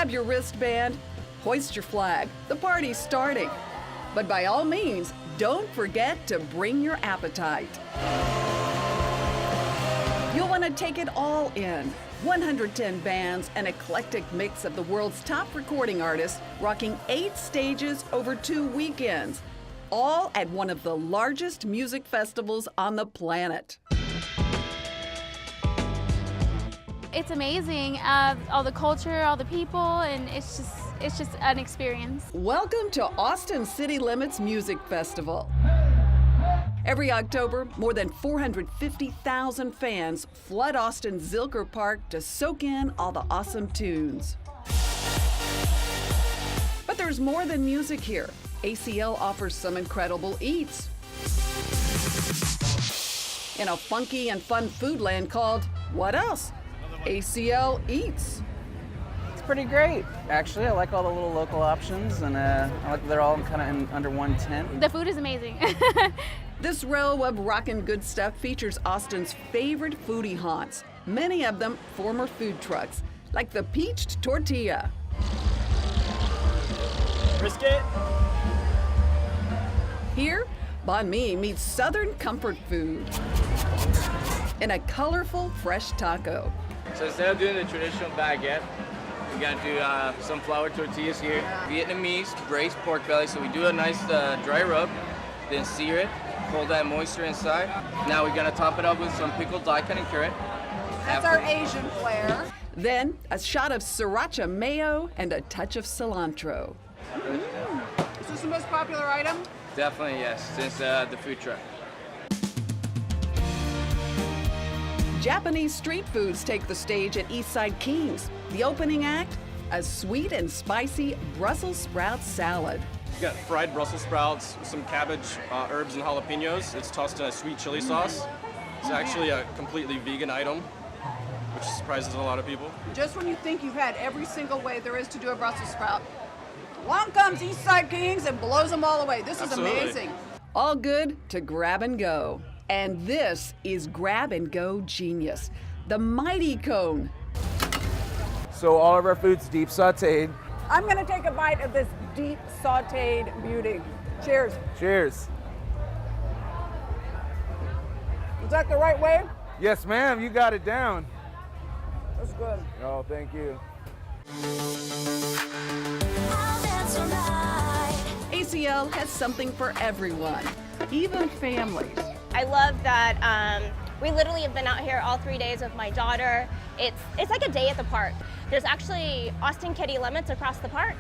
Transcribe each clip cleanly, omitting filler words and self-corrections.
grab your wristband, hoist your flag. The party's starting. But by all means, don't forget to bring your appetite. You'll want to take it all in. 110 bands, an eclectic mix of the world's top recording artists, rocking 8 stages over 2 weekends, all at one of the largest music festivals on the planet. It's amazing, all the culture, all the people, and it's just an experience. Welcome to Austin City Limits Music Festival. Every October, more than 450,000 fans flood Austin's Zilker Park to soak in all the awesome tunes. But there's more than music here. ACL offers some incredible eats in a funky and fun foodland called, what else? ACL Eats. It's pretty great, actually. I like all the little local options, and I like that they're all kind of under one tent. The food is amazing. This row of rockin' good stuff features Austin's favorite foodie haunts, many of them former food trucks, like the Peached Tortilla. Brisket. Here, banh mi meets Southern comfort food in a colorful, fresh taco. So instead of doing the traditional baguette, we got to do some flour tortillas here. Vietnamese braised pork belly, so we do a nice dry rub, then sear it, pull that moisture inside. Now we're gonna top it up with some pickled daikon and currant. That's our Asian flair. Then, a shot of sriracha mayo and a touch of cilantro. Is this the most popular item? Definitely, yes, since the food truck. Japanese street foods take the stage at Eastside Kings. The opening act, a sweet and spicy Brussels sprout salad. We've got fried Brussels sprouts, some cabbage, herbs, and jalapenos. It's tossed in a sweet chili sauce. It's actually a completely vegan item, which surprises a lot of people. Just when you think you've had every single way there is to do a Brussels sprout, along comes Eastside Kings and blows them all away. This is amazing. All good to grab and go. And this is grab and go genius, the Mighty Cone. So all of our food's deep sauteed. I'm gonna take a bite of this deep sauteed beauty. Cheers. Cheers. Is that the right way? Yes, ma'am, you got it down. That's good. Oh, thank you. ACL has something for everyone, even families. I love that we literally have been out here all 3 days with my daughter. It's like a day at the park. There's actually Austin Kitty Limits across the park.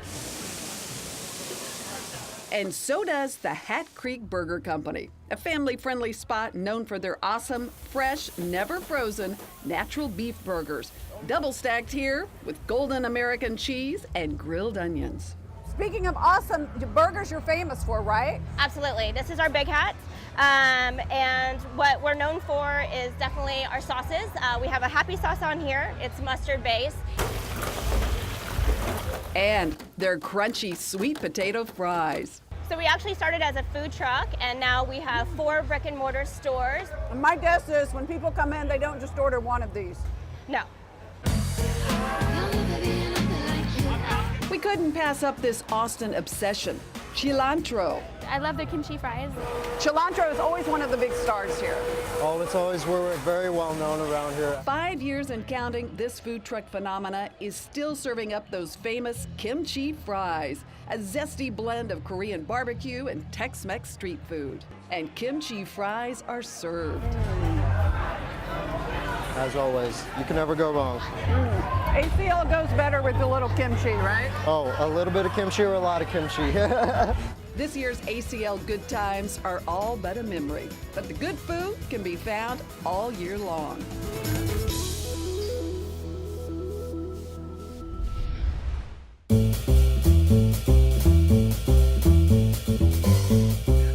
And so does the Hat Creek Burger Company, a family-friendly spot known for their awesome, fresh, never frozen, natural beef burgers, double stacked here with golden American cheese and grilled onions. Speaking of awesome burgers, you're famous for, right? Absolutely. This is our Big Hat. And what we're known for is definitely our sauces. We have a happy sauce on here. It's mustard based. And their crunchy sweet potato fries. So we actually started as a food truck, and now we have 4 brick and mortar stores. And my guess is when people come in, they don't just order one of these. No. We couldn't pass up this Austin obsession, cilantro. I love the kimchi fries. Cilantro is always one of the big stars here. Oh, it's always, we're very well known around here. 5 years and counting, this food truck phenomena is still serving up those famous kimchi fries, a zesty blend of Korean barbecue and Tex-Mex street food. And kimchi fries are served. As always, you can never go wrong. ACL goes better with a little kimchi, right? Oh, a little bit of kimchi or a lot of kimchi. This year's ACL Good Times are all but a memory, but the good food can be found all year long.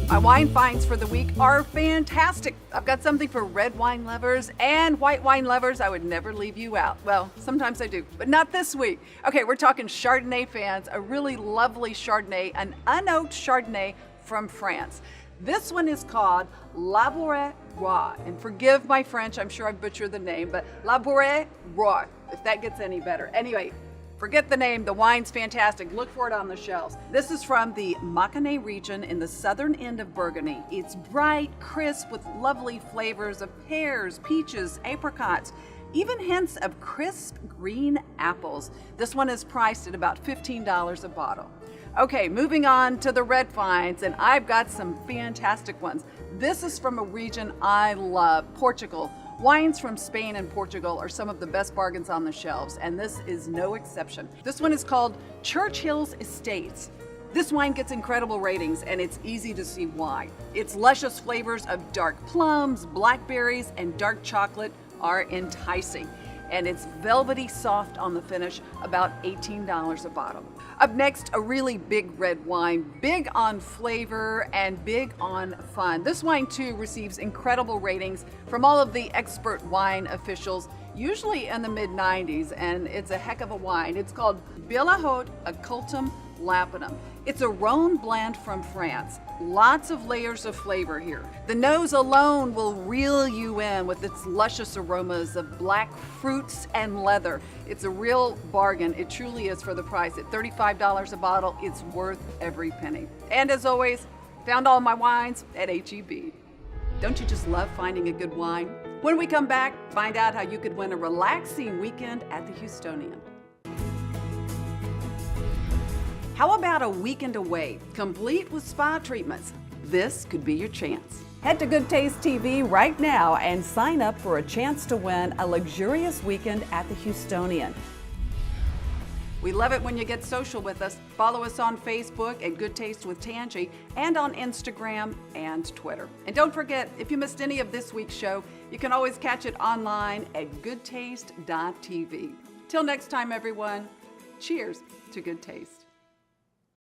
My wine finds for the week are fantastic. I've got something for red wine lovers and white wine lovers. I would never leave you out. Well, sometimes I do, but not this week. Okay, we're talking Chardonnay fans, a really lovely Chardonnay, an unoaked Chardonnay from France. This one is called Labouré Roi, and forgive my French, I'm sure I butchered the name, but Labouré Roi, if that gets any better. Anyway, Forget the name, the wine's fantastic. Look for it on the shelves. This is from the Mâconnais region in the southern end of Burgundy. It's bright, crisp, with lovely flavors of pears, peaches, apricots, even hints of crisp green apples. This one is priced at about $15 a bottle. Okay, moving on to the red wines, and I've got some fantastic ones. This is from a region I love, Portugal. Wines from Spain and Portugal are some of the best bargains on the shelves, and this is no exception. This one is called Churchill's Estates. This wine gets incredible ratings, and it's easy to see why. Its luscious flavors of dark plums, blackberries, and dark chocolate are enticing, and it's velvety soft on the finish, about $18 a bottle. Up next, a really big red wine, big on flavor and big on fun. This wine too receives incredible ratings from all of the expert wine officials, usually in the mid-90s, and it's a heck of a wine. It's called Billahote Occultum Lapidum. It's a Rhone blend from France. Lots of layers of flavor here. The nose alone will reel you in with its luscious aromas of black fruits and leather. It's a real bargain. It truly is for the price. At $35 a bottle, it's worth every penny. And as always, found all my wines at H-E-B. Don't you just love finding a good wine? When we come back, find out how you could win a relaxing weekend at the Houstonian. How about a weekend away, complete with spa treatments? This could be your chance. Head to Goodtaste TV right now and sign up for a chance to win a luxurious weekend at the Houstonian. We love it when you get social with us. Follow us on Facebook at Good Taste with Tanji and on Instagram and Twitter. And don't forget, if you missed any of this week's show, you can always catch it online at goodtaste.tv. Till next time, everyone, cheers to good taste.